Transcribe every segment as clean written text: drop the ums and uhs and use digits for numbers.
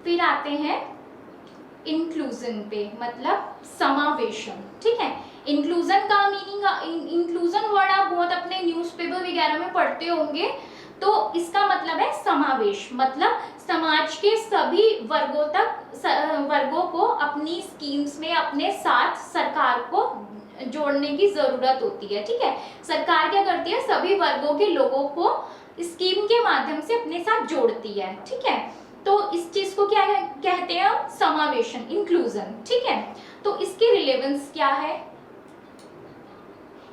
फिर आते हैं इंक्लूजन पे, मतलब समावेशन। ठीक है, इंक्लूजन का मीनिंग, इंक्लूजन वर्ड आप बहुत अपने न्यूज़पेपर वगैरह में पढ़ते होंगे। तो इसका मतलब है समावेश, मतलब समाज के सभी वर्गों को अपनी स्कीम्स में अपने साथ सरकार को जोड़ने की जरूरत होती है। ठीक है, सरकार क्या करती है, सभी वर्गों के लोगों को स्कीम के माध्यम से अपने साथ जोड़ती है। ठीक है, तो इस चीज को क्या कहते हैं हम, समावेशन, इंक्लूजन। ठीक है, तो इसकी रिलेवेंस क्या है,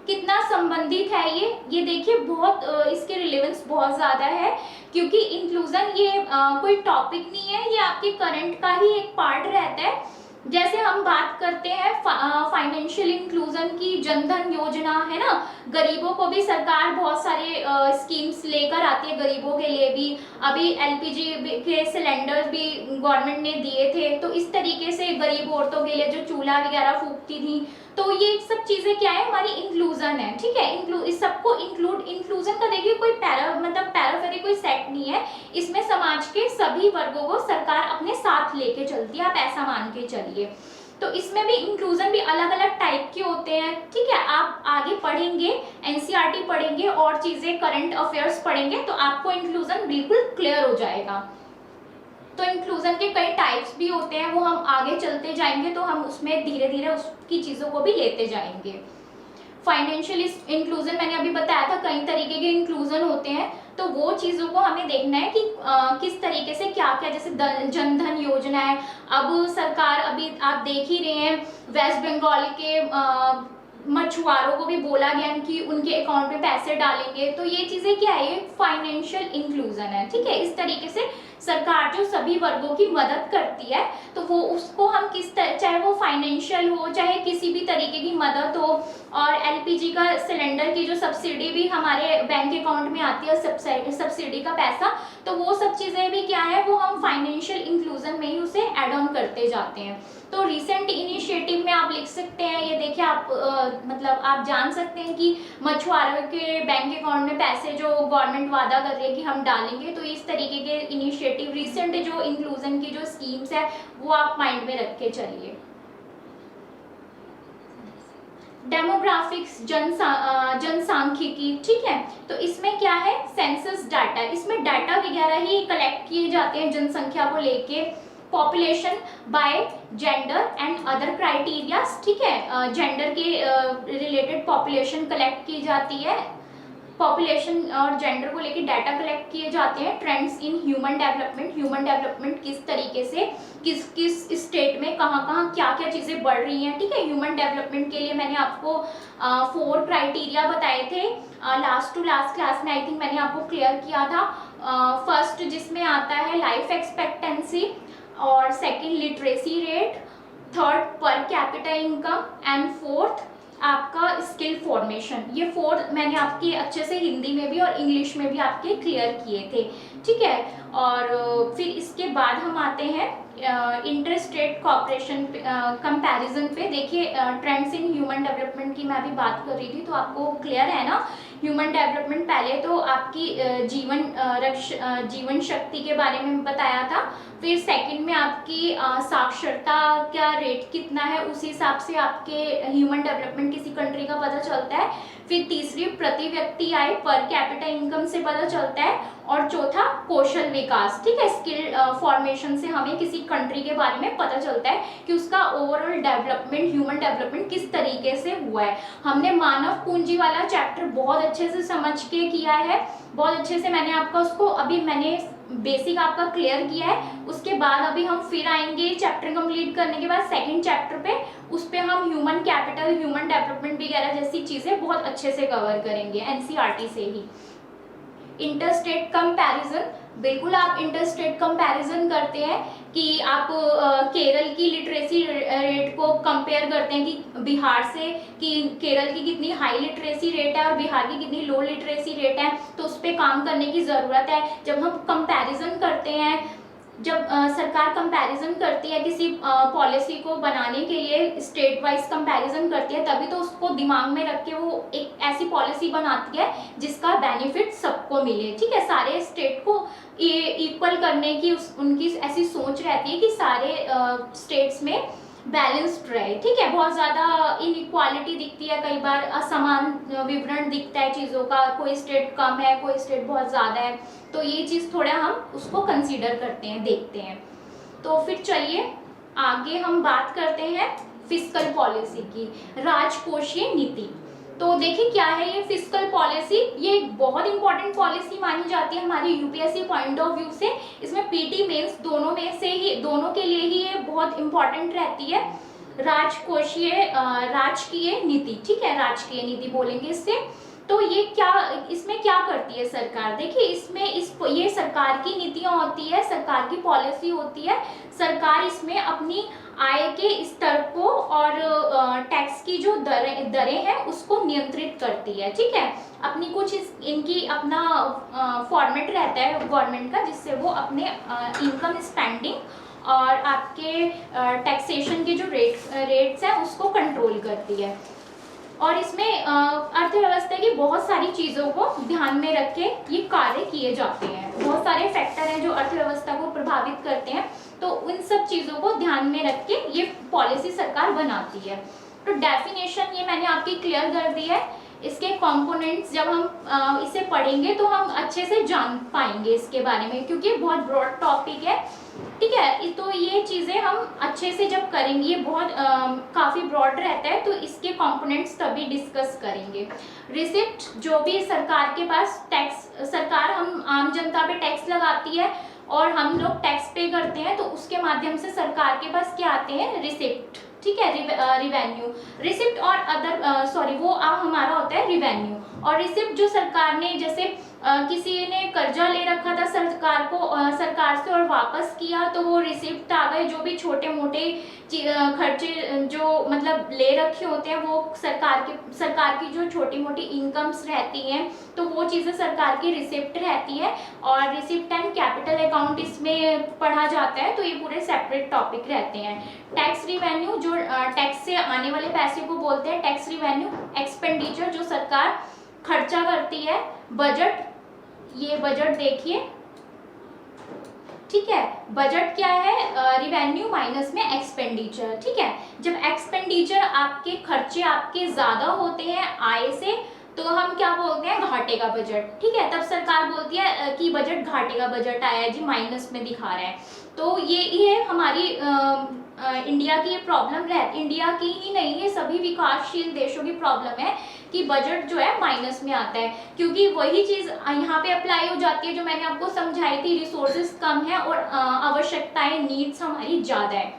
कितना संबंधित है ये देखिए, बहुत इसके रिलेवेंस बहुत ज्यादा है, क्योंकि इंक्लूजन ये कोई टॉपिक नहीं है, ये आपके करंट का ही एक पार्ट रहता है। जैसे हम बात करते हैं फाइनेंशियल इंक्लूजन की, जनधन योजना है ना, गरीबों को भी सरकार बहुत सारे स्कीम्स लेकर आती है, गरीबों के लिए भी। अभी एलपीजी के सिलेंडर भी गवर्नमेंट ने दिए थे, तो इस तरीके से गरीब औरतों के लिए जो चूल्हा वगैरह फूकती थी, तो ये सब चीजें क्या है, हमारी इंक्लूजन है। ठीक है, इस सबको इंक्लूजन का देखिए कोई पैराफेरी कोई सेट नहीं है, इसमें समाज के सभी वर्गों को सरकार अपने साथ लेके चलती है, आप ऐसा मान के चलिए। तो इसमें भी इंक्लूजन भी अलग अलग टाइप के होते हैं। ठीक है, आप आगे पढ़ेंगे, एनसीईआरटी पढ़ेंगे और चीजें करंट अफेयर्स पढ़ेंगे, तो आपको इंक्लूजन बिल्कुल क्लियर हो जाएगा। तो इंक्लूजन के कई टाइप्स भी होते हैं, वो हम आगे चलते जाएंगे तो हम उसमें धीरे धीरे उसकी चीज़ों को भी लेते जाएंगे। फाइनेंशियल इंक्लूजन मैंने अभी बताया था, कई तरीके के इंक्लूजन होते हैं, तो वो चीज़ों को हमें देखना है कि किस तरीके से क्या क्या, जैसे जनधन योजना है, अब सरकार, अभी आप देख ही रहे हैं वेस्ट बंगाल के मछुआरों को भी बोला गया कि उनके अकाउंट में पैसे डालेंगे, तो ये चीज़ें क्या है, फाइनेंशियल इंक्लूजन है। ठीक है, इस तरीके से सरकार जो सभी वर्गों की मदद करती है, तो वो उसको हम चाहे वो फाइनेंशियल हो, चाहे किसी भी तरीके की मदद हो, और एलपीजी का सिलेंडर की जो सब्सिडी भी हमारे बैंक अकाउंट में आती है, सब्सिडी का पैसा, तो वो सब चीज़ें भी क्या है, वो हम फाइनेंशियल इंक्लूजन में ही उसे एड ऑन करते जाते हैं। तो रिसेंट इनिशिएटिव में आप लिख सकते हैं, ये देखिए आप मतलब आप जान सकते हैं कि मछुआरों के बैंक अकाउंट में पैसे जो गवर्नमेंट वादा कर रही है कि हम डालेंगे, तो इस तरीके के इनिशिएटिव रिसेंट जो इंक्लूजन की जो स्कीम्स है वो आप माइंड में रख के चलिए। डेमोग्राफिक्स, जनसांख्यिकी। ठीक है, तो इसमें क्या है, सेंसस डाटा, इसमें डाटा वगैरह ही कलेक्ट किए जाते हैं जनसंख्या को लेके। Population bye gender and other criterias. ठीक है, जेंडर के रिलेटेड पॉपुलेशन कलेक्ट की जाती है, पॉपुलेशन और जेंडर को लेके डाटा कलेक्ट किए जाते हैं। ट्रेंड्स इन ह्यूमन डेवलपमेंट किस तरीके से किस किस स्टेट में कहाँ क्या क्या चीज़ें बढ़ रही हैं। ठीक है, ह्यूमन डेवलपमेंट के लिए मैंने आपको 4 क्राइटेरिया बताए थे लास्ट टू लास्ट क्लास में, आई थिंक मैंने आपको क्लियर किया था। फर्स्ट जिसमें आता है लाइफ एक्सपेक्टेंसी, और second literacy rate, third per capita income, and fourth आपका स्किल फॉर्मेशन। ये 4 मैंने आपके अच्छे से हिंदी में भी और इंग्लिश में भी आपके क्लियर किए थे। ठीक है, और फिर इसके बाद हम आते हैं इंटरस्टेट कॉपरेशन कंपैरिजन पे। देखिए ट्रेंड्स इन ह्यूमन डेवलपमेंट की मैं अभी बात कर रही थी, तो आपको क्लियर है ना, ह्यूमन डेवलपमेंट पहले तो आपकी जीवन शक्ति के बारे में बताया था, फिर सेकंड में आपकी साक्षरता का रेट कितना है, उसी हिसाब से आपके ह्यूमन डेवलपमेंट किसी कंट्री का पता चलता है, फिर तीसरी प्रति व्यक्ति आय पर कैपिटा इनकम से पता चलता है, और चौथा कौशल विकास। ठीक है, स्किल फॉर्मेशन से हमें किसी कंट्री के बारे में पता चलता है कि उसका ओवरऑल डेवलपमेंट, ह्यूमन डेवलपमेंट किस तरीके से हुआ है। हमने मानव पूंजी वाला चैप्टर बहुत अच्छे से समझ के किया है, बहुत अच्छे से मैंने आपका उसको अभी मैंने बेसिक आपका क्लियर किया है। उसके बाद अभी हम फिर आएंगे चैप्टर कंप्लीट करने के बाद सेकंड चैप्टर पे, उस पे हम ह्यूमन कैपिटल, ह्यूमन डेवलपमेंट वगैरह जैसी चीज़ें बहुत अच्छे से कवर करेंगे एनसीईआरटी से ही। इंटरस्टेट कंपैरिजन, बिल्कुल आप इंटरस्टेट कंपैरिजन करते हैं कि आप केरल की लिटरेसी रेट को कंपेयर करते हैं कि बिहार से, कि केरल की कितनी हाई लिटरेसी रेट है और बिहार की कितनी लो लिटरेसी रेट है, तो उस पर काम करने की ज़रूरत है। जब हम कंपैरिजन करते हैं जब सरकार कंपैरिजन करती है किसी पॉलिसी को बनाने के लिए, स्टेट वाइज कंपैरिजन करती है, तभी तो उसको दिमाग में रख के वो एक ऐसी पॉलिसी बनाती है जिसका बेनिफिट सबको मिले। ठीक है, सारे स्टेट को इक्वल करने की उनकी ऐसी सोच रहती है कि सारे स्टेट्स में बैलेंस्ड रहे। ठीक है, बहुत ज़्यादा इनइक्वालिटी दिखती है, कई बार असमान विवरण दिखता है चीज़ों का, कोई स्टेट कम है, कोई स्टेट बहुत ज़्यादा है, तो ये चीज़ थोड़ा हम उसको कंसीडर करते हैं, देखते हैं। तो फिर चलिए आगे हम बात करते हैं फिस्कल पॉलिसी की, राजकोषीय नीति। तो देखिए क्या है ये फिस्कल पॉलिसी, ये एक बहुत इंपॉर्टेंट पॉलिसी मानी जाती है हमारी यूपीएससी पॉइंट ऑफ व्यू से। इसमें पीटी मेंस दोनों में से ही, दोनों के लिए ही ये बहुत इंपॉर्टेंट रहती है। राजकोषीय राजकीय नीति, ठीक है, राजकीय नीति बोलेंगे इससे। तो ये क्या, इसमें क्या करती है सरकार, देखिए इसमें ये सरकार की नीतियां होती है, सरकार की पॉलिसी होती है। सरकार इसमें अपनी आय के स्तर को और टैक्स की जो दरें हैं उसको नियंत्रित करती है। ठीक है, अपनी कुछ इनकी अपना फॉर्मेट रहता है गवर्नमेंट का, जिससे वो अपने इनकम स्पेंडिंग और आपके टैक्सेशन के जो रेट्स हैं उसको कंट्रोल करती है। और इसमें अर्थव्यवस्था की बहुत सारी चीज़ों को ध्यान में रख के ये कार्य किए जाते हैं। बहुत सारे फैक्टर हैं जो अर्थव्यवस्था को प्रभावित करते हैं, तो उन सब चीज़ों को ध्यान में रख के ये पॉलिसी सरकार बनाती है। तो डेफिनेशन ये मैंने आपकी क्लियर कर दी है। इसके कंपोनेंट्स जब हम इसे पढ़ेंगे तो हम अच्छे से जान पाएंगे इसके बारे में, क्योंकि बहुत ब्रॉड टॉपिक है। ठीक है, तो ये चीज़ें हम अच्छे से जब करेंगे, ये बहुत काफ़ी ब्रॉड रहता है, तो इसके कंपोनेंट्स तभी डिस्कस करेंगे। रिसिप्ट, जो भी सरकार के पास टैक्स, सरकार हम आम जनता पे टैक्स लगाती है और हम लोग टैक्स पे करते हैं, तो उसके माध्यम से सरकार के पास क्या आते हैं, रिसिप्ट। ठीक है, रिवेन्यू, रिसिप्ट और अदर वो हमारा होता है रिवेन्यू। और रिसिप्ट जो सरकार ने, जैसे किसी ने कर्जा ले रखा था सरकार से और वापस किया, तो वो रिसिप्ट आ गए। जो भी छोटे मोटे खर्चे जो मतलब ले रखे होते हैं, वो सरकार की जो छोटी मोटी इनकम्स रहती हैं, तो वो चीज़ें सरकार की रिसिप्ट रहती है। और रिसिप्ट एंड कैपिटल अकाउंट इसमें पढ़ा जाता है, तो ये पूरे सेपरेट टॉपिक रहते हैं। टैक्स रिवेन्यू, जो टैक्स से आने वाले पैसे को बोलते हैं टैक्स रिवेन्यू। एक्सपेंडिचर, जो सरकार खर्चा करती है। बजट, ये बजट देखिए, ठीक है, बजट क्या है, रिवेन्यू माइनस में एक्सपेंडिचर। ठीक है, जब एक्सपेंडिचर आपके खर्चे आपके ज्यादा होते हैं आय से, तो हम क्या बोलते हैं, घाटे का बजट। ठीक है, तब सरकार बोलती है कि बजट घाटे का बजट आया है जी, माइनस में दिखा रहा है। तो ये हमारी इंडिया की प्रॉब्लम रहती, इंडिया की ही नहीं, ये सभी विकासशील देशों की प्रॉब्लम है कि बजट जो है माइनस में आता है, क्योंकि वही चीज़ यहाँ पे अप्लाई हो जाती है जो मैंने आपको समझाई थी, रिसोर्सेज कम है और आवश्यकताएं, नीड्स हमारी ज़्यादा है।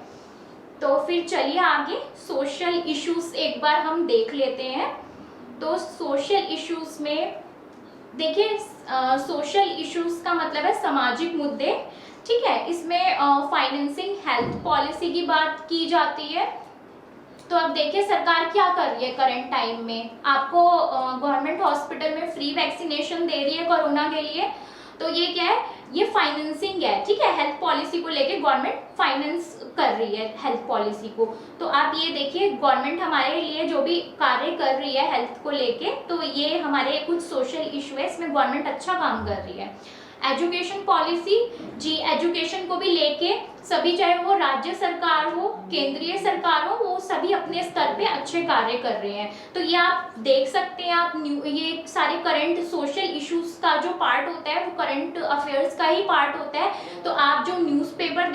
तो फिर चलिए आगे सोशल इश्यूज एक बार हम देख लेते हैं। तो सोशल इश्यूज में देखिए, सोशल इश्यूज का मतलब है सामाजिक मुद्दे। ठीक है, इसमें फाइनेंसिंग, हेल्थ पॉलिसी की बात की जाती है। तो अब देखिए सरकार क्या कर रही है करंट टाइम में, आपको गवर्नमेंट हॉस्पिटल में फ्री वैक्सीनेशन दे रही है कोरोना के लिए। तो ये क्या है, ये फाइनेंसिंग है। ठीक है, हेल्थ पॉलिसी को लेके गवर्नमेंट फाइनेंस कर रही है हेल्थ पॉलिसी को। तो आप ये देखिए, गवर्नमेंट हमारे लिए जो भी कार्य कर रही है हेल्थ को लेके, तो ये हमारे कुछ सोशल इशू है, इसमें गवर्नमेंट अच्छा काम कर रही है। एजुकेशन पॉलिसी जी, एजुकेशन को भी लेके सभी, चाहे वो राज्य सरकार हो, केंद्रीय सरकार हो, वो सभी अपने स्तर पे अच्छे कार्य कर रहे हैं। तो ये आप देख सकते हैं, आप ये सारे करंट सोशल इश्यूज का जो पार्ट होता है वो करंट अफेयर्स का ही पार्ट होता है। तो आप जो न्यूज़पेपर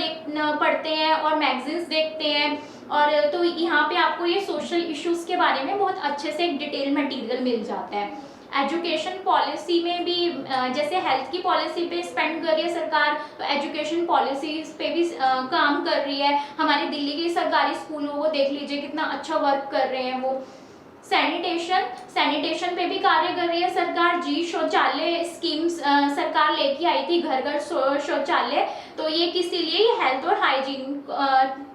पढ़ते हैं और मैगजीन्स देखते हैं, और तो यहाँ पे आपको ये सोशल इश्यूज के बारे में बहुत अच्छे से एक डिटेल मटेरियल मिल जाता है। एजुकेशन पॉलिसी में भी जैसे हेल्थ की पॉलिसी पे स्पेंड कर रही है सरकार, तो एजुकेशन पॉलिसीज पे भी काम कर रही है। हमारे दिल्ली के सरकारी स्कूलों को देख लीजिए, कितना अच्छा वर्क कर रहे हैं वो। सैनिटेशन पे भी कार्य कर रही है सरकार जी। शौचालय स्कीम्स सरकार लेके आई थी, घर घर शौचालय। तो ये किसी लिए, हेल्थ और हाइजीन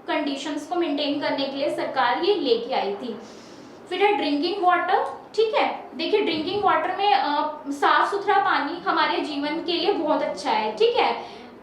कंडीशंस को मेंटेन करने के लिए सरकार ये लेके आई थी। फिर है ड्रिंकिंग वाटर। ठीक है, देखिए ड्रिंकिंग वाटर में साफ सुथरा पानी हमारे जीवन के लिए बहुत अच्छा है। ठीक है,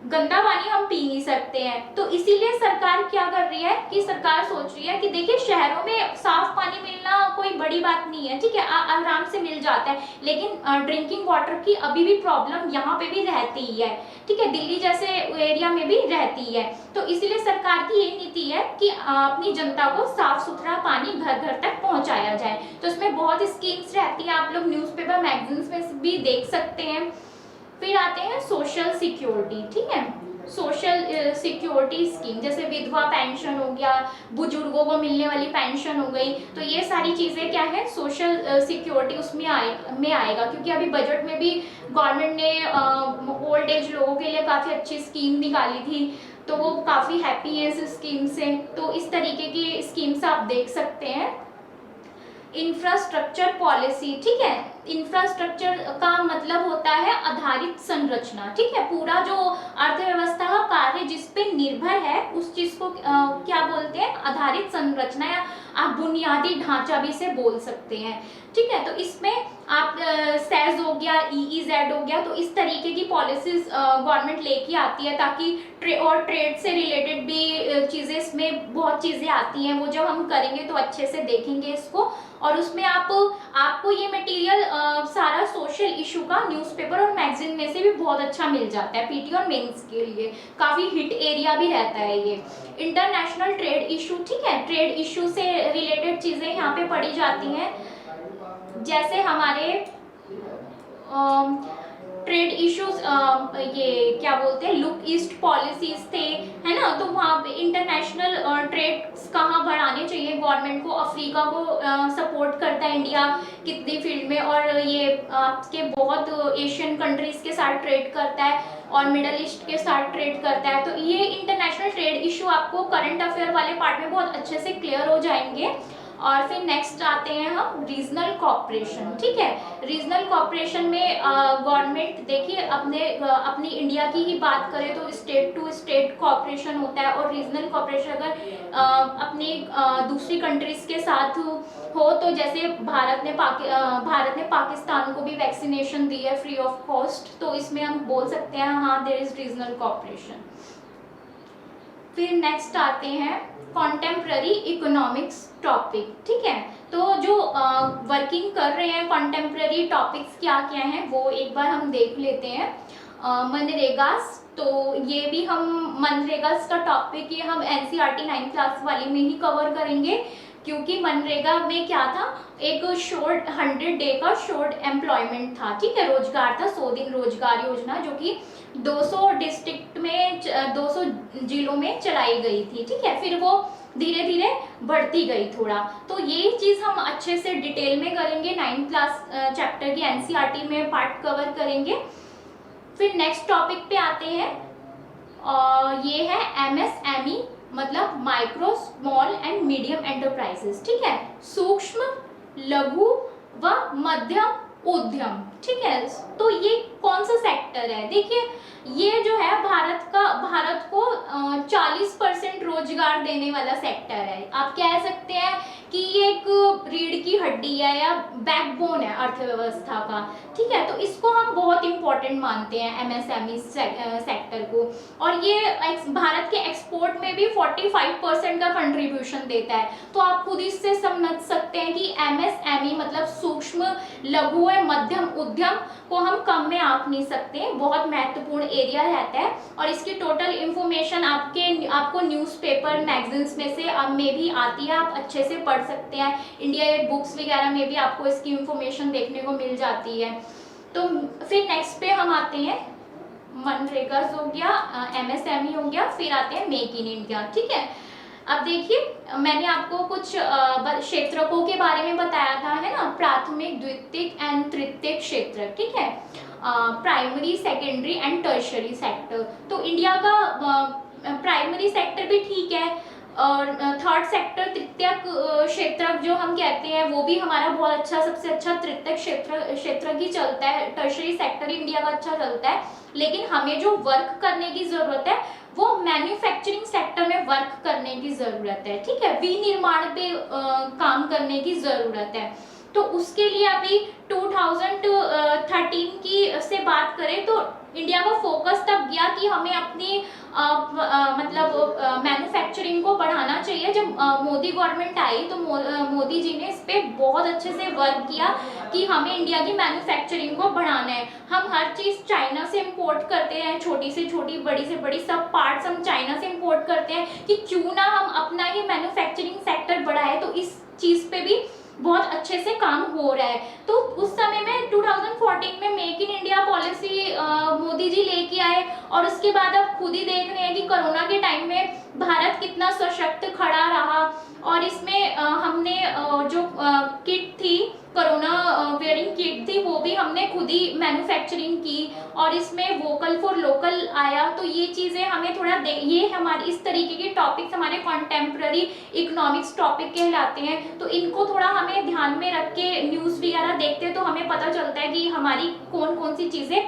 गंदा पानी हम पी नहीं सकते हैं। तो इसीलिए सरकार क्या कर रही है कि सरकार सोच रही है कि देखिए शहरों में साफ पानी मिलना कोई बड़ी बात नहीं है, ठीक है, आराम से मिल जाता है, लेकिन ड्रिंकिंग वाटर की अभी भी प्रॉब्लम यहाँ पे भी रहती ही है, ठीक है, दिल्ली जैसे एरिया में भी रहती है। तो इसीलिए सरकार की यही नीति है कि अपनी जनता को साफ सुथरा पानी घर घर तक पहुंचाया जाए। तो इसमें बहुत स्कीम्स रहती है, आप लोग न्यूज़पेपर मैगजीन्स में भी देख सकते हैं। फिर आते हैं सोशल सिक्योरिटी, ठीक है, सोशल सिक्योरिटी स्कीम, जैसे विधवा पेंशन हो गया, बुजुर्गों को मिलने वाली पेंशन हो गई। तो ये सारी चीज़ें क्या है, सोशल सिक्योरिटी उसमें आएगा, क्योंकि अभी बजट में भी गवर्नमेंट ने ओल्ड एज लोगों के लिए काफ़ी अच्छी स्कीम निकाली थी, तो वो काफ़ी हैप्पी है इस स्कीम से। तो इस तरीके की स्कीम्स आप देख सकते हैं। इंफ्रास्ट्रक्चर पॉलिसी, ठीक है, इंफ्रास्ट्रक्चर का मतलब होता है आधारित संरचना, ठीक है, पूरा जो अर्थव्यवस्था का कार्य जिस पे निर्भर है उस चीज को क्या बोलते हैं, आधारित संरचना, या आप बुनियादी ढांचा भी से बोल सकते हैं, ठीक है। तो इसमें आप सेज हो गया, EEZ हो गया, तो इस तरीके की पॉलिसीज गवर्नमेंट लेके आती है, ताकि ट्रेड से रिलेटेड भी चीज़ें, इसमें बहुत चीज़ें आती हैं, वो जब हम करेंगे तो अच्छे से देखेंगे इसको। और उसमें आपको ये मटेरियल सारा सोशल इशू का न्यूज़पेपर और मैगजीन में से भी बहुत अच्छा मिल जाता है, पीटी और मेंस के लिए काफ़ी हिट एरिया भी रहता है ये। इंटरनेशनल ट्रेड इशू, ठीक है, ट्रेड इशू से रिलेटेड चीज़ें यहाँ पे पढ़ी जाती हैं, जैसे हमारे ट्रेड इश्यूज, ये क्या बोलते हैं, लुक ईस्ट पॉलिसीज थे, है ना, तो वहाँ पे इंटरनेशनल ट्रेड्स कहाँ बढ़ाने चाहिए गवर्नमेंट को, अफ्रीका को सपोर्ट करता है इंडिया कितनी फील्ड में, और ये आपके बहुत एशियन कंट्रीज के साथ ट्रेड करता है और मिडल ईस्ट के साथ ट्रेड करता है। तो ये इंटरनेशनल ट्रेड इशू आपको करंट अफेयर वाले पार्ट में बहुत अच्छे से क्लियर हो जाएंगे। और फिर नेक्स्ट आते हैं हम रीजनल कॉपरेशन, ठीक है, रीजनल कॉपरेशन में गवर्नमेंट देखिए अपनी इंडिया की ही बात करें तो स्टेट टू स्टेट कॉपरेशन होता है, और रीजनल कॉपरेशन अगर अपनी दूसरी कंट्रीज के साथ हो, तो जैसे भारत ने पाकिस्तान को भी वैक्सीनेशन दी है फ्री ऑफ कॉस्ट, तो इसमें हम बोल सकते हैं हाँ देयर इज रीजनल कॉपरेशन। फिर नेक्स्ट आते हैं कॉन्टेम्प्ररी इकोनॉमिक्स टॉपिक, ठीक है, तो जो वर्किंग कर रहे हैं कॉन्टेम्प्ररी टॉपिक्स क्या क्या हैं वो एक बार हम देख लेते हैं। मनरेगास, तो ये भी हम मनरेगास का टॉपिक ये हम NCERT 9th क्लास वाली में ही कवर करेंगे, क्योंकि मनरेगा में क्या था, एक शॉर्ट 100 डे का शॉर्ट एम्प्लॉयमेंट था, ठीक है, रोजगार था, 100 दिन रोजगार योजना, जो कि 200 डिस्ट्रिक्ट में 200 जिलों में चलाई गई थी, ठीक है, फिर वो धीरे धीरे बढ़ती गई थोड़ा। तो ये चीज़ हम अच्छे से डिटेल में करेंगे, 9th क्लास चैप्टर की NCERT में पार्ट कवर करेंगे। फिर नेक्स्ट टॉपिक पे आते हैं, ये है MSME, मतलब micro small and medium enterprises, ठीक है, सूक्ष्म लघु व मध्यम उद्यम, ठीक है। तो ये कौन सा सेक्टर है, देखिए ये जो है भारत को 40% रोजगार देने वाला सेक्टर है। आप कह सकते हैं कि ये एक रीढ़ की हड्डी है या बैकबोन है अर्थव्यवस्था का, ठीक है, तो इसको हम बहुत इंपॉर्टेंट मानते हैं MSME सेक्टर को। और ये भारत के एक्सपोर्ट में भी 45% का कंट्रीब्यूशन देता है। तो आप खुद इससे समझ सकते हैं कि MSME मतलब सूक्ष्म लघु और मध्यम उद्यम को हम कम में आंक नहीं सकते, बहुत महत्वपूर्ण एरिया रहता है। और इसकी टोटल इंफॉर्मेशन आपको न्यूज़पेपर मैगजीन्स में से में भी आती है, आप अच्छे से पढ़ सकते हैं, इंडिया गेट बुक्स वगैरह में भी आपको इसकी इंफॉर्मेशन देखने को मिल जाती है। तो फिर नेक्स्ट पे हम आते हैं, मनरेगा हो गया, MSME हो गया, फिर आते हैं मेक इन इंडिया, ठीक है। अब देखिए मैंने आपको कुछ क्षेत्रकों के बारे में बताया था, है ना, प्राथमिक, द्वितीयक एंड तृतीयक क्षेत्र, ठीक है, primary, secondary and tertiary sector. तो इंडिया का प्राइमरी सेक्टर भी ठीक है, और थर्ड सेक्टर, तृतीयक क्षेत्र जो हम कहते हैं वो भी हमारा बहुत अच्छा, सबसे अच्छा तृतीयक क्षेत्र ही चलता है, टर्शरी सेक्टर इंडिया का अच्छा चलता है। लेकिन हमें जो वर्क करने की जरूरत है वो मैन्युफैक्चरिंग सेक्टर में वर्क करने की जरूरत है, ठीक है, विनिर्माण पे काम करने की जरूरत है। तो उसके लिए अभी 2013 की से बात करें तो इंडिया का फोकस तब गया कि हमें अपनी मतलब मैन्युफैक्चरिंग को बढ़ाना चाहिए। जब मोदी गवर्नमेंट आई तो मोदी जी ने इस पे बहुत अच्छे से वर्क किया कि हमें इंडिया की मैन्युफैक्चरिंग को बढ़ाना है। हम हर चीज़ चाइना से इंपोर्ट करते हैं, छोटी से छोटी बड़ी से बड़ी सब पार्ट्स हम चाइना से इंपोर्ट करते हैं, कि क्यों ना हम अपना ही मैन्युफैक्चरिंग सेक्टर बढ़ाए। तो इस चीज़ पे भी बहुत अच्छे से काम हो रहा है। तो उस समय में 2014 में make in India policy Modi ji लेके आए, और उसके बाद अब खुद ही देख रहे हैं कि कोरोना के टाइम में भारत कितना सशक्त खड़ा रहा। और इसमें हमने जो किट थी, कोरोना वेयरिंग किट थी, वो भी हमने खुद ही मैन्युफैक्चरिंग की, और इसमें वोकल फॉर लोकल आया। तो ये चीज़ें हमें थोड़ा ये हमारे इस तरीके के टॉपिक्स हमारे कॉन्टेम्प्ररी इकोनॉमिक्स टॉपिक कहलाते हैं। तो इनको थोड़ा हमें ध्यान में रख के न्यूज़ वगैरह देखते हैं तो हमें पता चलता है कि हमारी कौन कौन सी चीज़ें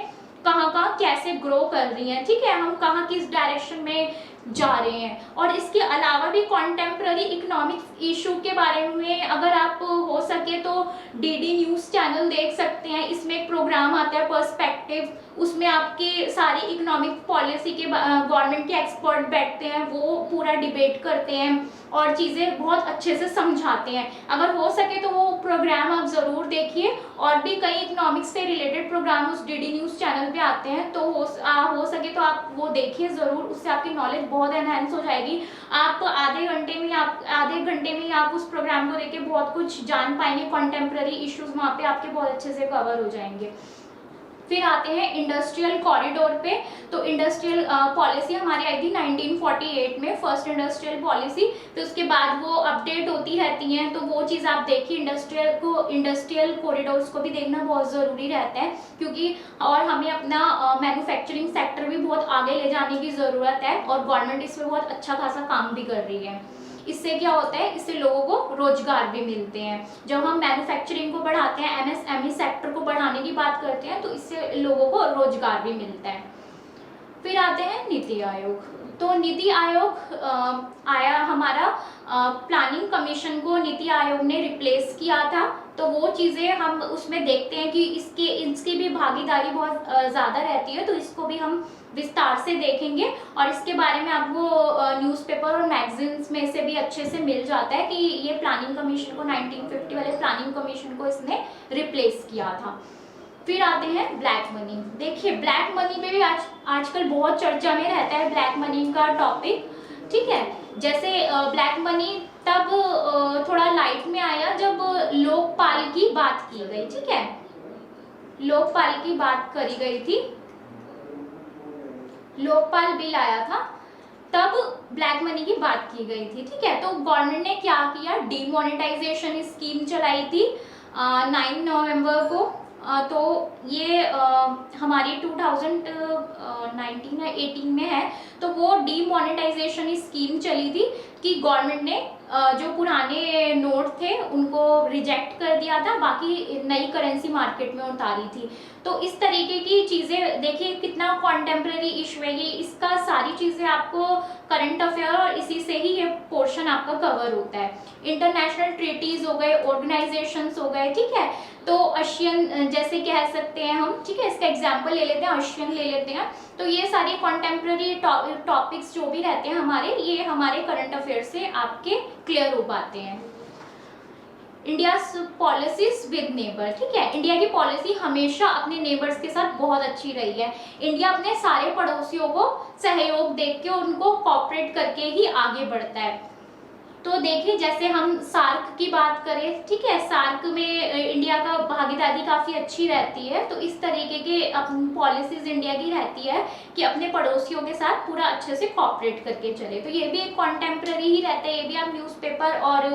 कहाँ कहाँ कैसे ग्रो कर रही हैं, ठीक है, हम कहाँ किस डायरेक्शन में जा रहे हैं। और इसके अलावा भी कॉन्टेम्प्ररी इकोनॉमिक्स इशू के बारे में अगर आप हो सके तो डीडी न्यूज़ चैनल देख सकते हैं। इसमें एक प्रोग्राम आता है पर्सपेक्टिव, उसमें आपके सारी इकोनॉमिक पॉलिसी के गवर्नमेंट के एक्सपर्ट बैठते हैं, वो पूरा डिबेट करते हैं और चीज़ें बहुत अच्छे से समझाते हैं। अगर हो सके तो वो प्रोग्राम आप ज़रूर देखिए। और भी कई इकोनॉमिक्स से रिलेटेड प्रोग्राम उस डीडी न्यूज़ चैनल पे आते हैं, तो हो सके तो आप वो देखिए ज़रूर, उससे आपकी नॉलेज बहुत एनहांस हो जाएगी। आप आधे घंटे में ही आप उस प्रोग्राम को देख के बहुत कुछ जान पाएंगे। कॉन्टेम्प्ररी इश्यूज वहाँ पे आपके बहुत अच्छे से कवर हो जाएंगे। फिर आते हैं इंडस्ट्रियल कॉरिडोर पे। तो इंडस्ट्रियल पॉलिसी हमारी आई थी 1948 में, फर्स्ट इंडस्ट्रियल पॉलिसी। फिर उसके बाद वो अपडेट होती रहती हैं, तो वो चीज़ आप देखिए। इंडस्ट्रियल कॉरिडोर्स को भी देखना बहुत ज़रूरी रहता है, क्योंकि और हमें अपना मैन्युफैक्चरिंग सेक्टर भी बहुत आगे ले जाने की ज़रूरत है, और गवर्नमेंट इस पर बहुत अच्छा खासा काम भी कर रही है। इससे क्या होता है, इससे लोगों को रोजगार भी मिलते हैं। जब हम मैन्युफैक्चरिंग को बढ़ाते हैं, एमएसएमई सेक्टर को बढ़ाने की बात करते हैं, तो इससे लोगों को रोजगार भी मिलता है। फिर आते हैं नीति आयोग। तो नीति आयोग आया हमारा, प्लानिंग कमीशन को नीति आयोग ने रिप्लेस किया था। तो वो चीज़ें हम उसमें देखते हैं कि इसकी भी भागीदारी बहुत ज़्यादा रहती है, तो इसको भी हम विस्तार से देखेंगे। और इसके बारे में आपको न्यूज़पेपर और मैगजीन्स में से भी अच्छे से मिल जाता है कि ये प्लानिंग कमीशन को 1950 वाले प्लानिंग कमीशन को इसने रिप्लेस किया था। फिर आते हैं ब्लैक मनी। देखिए ब्लैक मनी पे भी आजकल बहुत चर्चा में रहता है ब्लैक मनी का टॉपिक, ठीक है। जैसे ब्लैक मनी तब थोड़ा लाइट में आया जब लोकपाल की बात की गई, ठीक है, लोकपाल की बात करी गई थी, लोकपाल बिल आया था, तब ब्लैक मनी की बात की गई थी, ठीक है। तो गवर्नमेंट ने क्या किया, डीमोनेटाइजेशन स्कीम चलाई थी 9 नवंबर को। तो ये हमारी 2019 या 18 में है। तो वो डीमोनेटाइजेशन स्कीम चली थी कि गवर्नमेंट ने जो पुराने नोट थे उनको रिजेक्ट कर दिया था, बाकी नई करेंसी मार्केट में उतारी थी। तो इस तरीके की चीज़ें देखिए कितना कॉन्टेम्प्ररी इशू है ये, इसका सारी चीज़ें आपको करंट अफेयर और इसी से ही ये पोर्शन आपका कवर होता है। इंटरनेशनल ट्रीटीज हो गए, ऑर्गेनाइजेशंस हो गए, ठीक है। तो एशियन जैसे कह सकते हैं हम, ठीक है, इसका एग्जाम्पल ले लेते हैं, एशियन ले लेते हैं। तो ये सारे कॉन्टेम्प्ररी टॉपिक्स जो भी रहते हैं हमारे, ये हमारे करंट अफेयर से आपके क्लियर हो पाते हैं। इंडिया पॉलिसीज विद नेबर, ठीक है। इंडिया की पॉलिसी हमेशा अपने नेबर्स के साथ बहुत अच्छी रही है। इंडिया अपने सारे पड़ोसियों को सहयोग देख के उनको कोऑपरेट करके ही आगे बढ़ता है। तो देखिए जैसे हम सार्क की बात करें, ठीक है, सार्क में इंडिया का भागीदारी काफ़ी अच्छी रहती है। तो इस तरीके के पॉलिसीज इंडिया की रहती है कि अपने पड़ोसियों के साथ पूरा अच्छे से कोऑपरेट करके चले। तो ये भी एक कॉन्टेम्प्ररी ही रहता है, ये भी आप न्यूज़पेपर और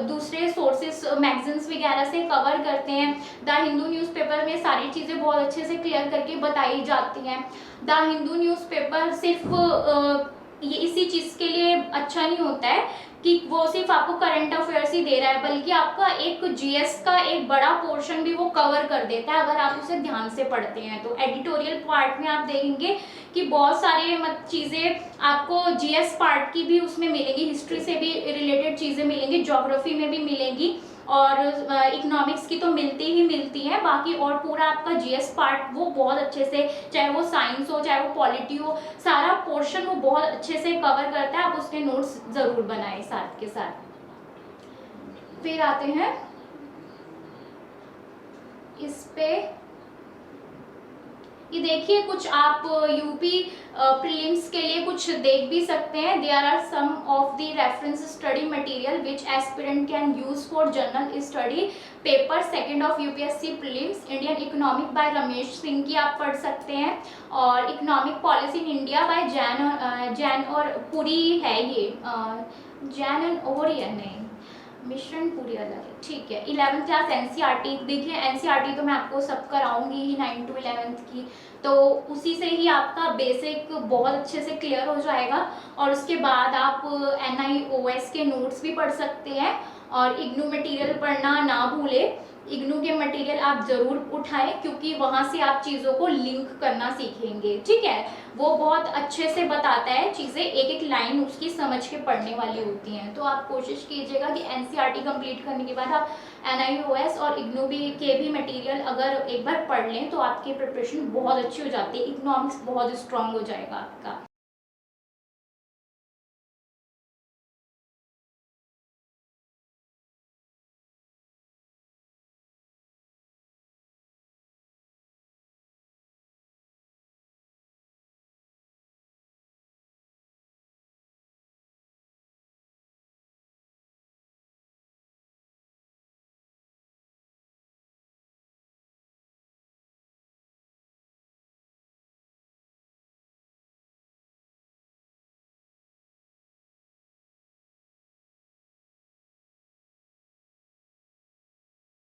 दूसरे सोर्सेस मैगजीन्स वगैरह से कवर करते हैं। द हिंदू न्यूज़पेपर में सारी चीज़ें बहुत अच्छे से क्लियर करके बताई जाती हैं। द हिंदू न्यूज़पेपर सिर्फ ये इसी चीज़ के लिए अच्छा नहीं होता है कि वो सिर्फ आपको करंट अफेयर्स ही दे रहा है, बल्कि आपका एक जीएस का एक बड़ा पोर्शन भी वो कवर कर देता है अगर आप उसे ध्यान से पढ़ते हैं। तो एडिटोरियल पार्ट में आप देखेंगे कि बहुत सारे चीज़ें आपको जीएस पार्ट की भी उसमें मिलेगी, हिस्ट्री से भी रिलेटेड चीज़ें मिलेंगी, ज्योग्राफी में भी मिलेंगी। और इकोनॉमिक्स की तो मिलती ही मिलती हैं, बाकी और पूरा आपका जीएस पार्ट वो बहुत अच्छे से, चाहे वो साइंस हो चाहे वो पॉलिटी हो, सारा पोर्शन वो बहुत अच्छे से कवर करता है। आप उसके नोट्स ज़रूर बनाएं साथ के साथ। फिर आते हैं इस पे, ये देखिए कुछ आप यूपी प्रीलिम्स के लिए कुछ देख भी सकते हैं। There are some of the reference study material which aspirant can use for general study. Paper second of UPSC prelims, Indian economic by Ramesh Singh की आप पढ़ सकते हैं, और economic policy in India by Jain और पुरी है ये, जैन एंड और या नहीं, मिश्रण पूरी अलग है, ठीक है। 11th क्लास एनसीईआरटी, देखिए एनसीईआरटी तो मैं आपको सब कराऊंगी ही 9 to 11th की, तो उसी से ही आपका बेसिक बहुत अच्छे से क्लियर हो जाएगा। और उसके बाद आप NIOS के नोट्स भी पढ़ सकते हैं, और इग्नू मटेरियल पढ़ना ना भूलें। इग्नू के मटेरियल आप ज़रूर उठाएं, क्योंकि वहाँ से आप चीज़ों को लिंक करना सीखेंगे, ठीक है। वो बहुत अच्छे से बताता है चीज़ें, एक एक लाइन उसकी समझ के पढ़ने वाली होती हैं। तो आप कोशिश कीजिएगा कि एनसीईआरटी कंप्लीट करने के बाद आप NIOS और इग्नू के भी मटेरियल अगर एक बार पढ़ लें तो आपकी प्रिपरेशन बहुत अच्छी हो जाती है, इकोनॉमिक्स बहुत स्ट्रांग हो जाएगा आपका।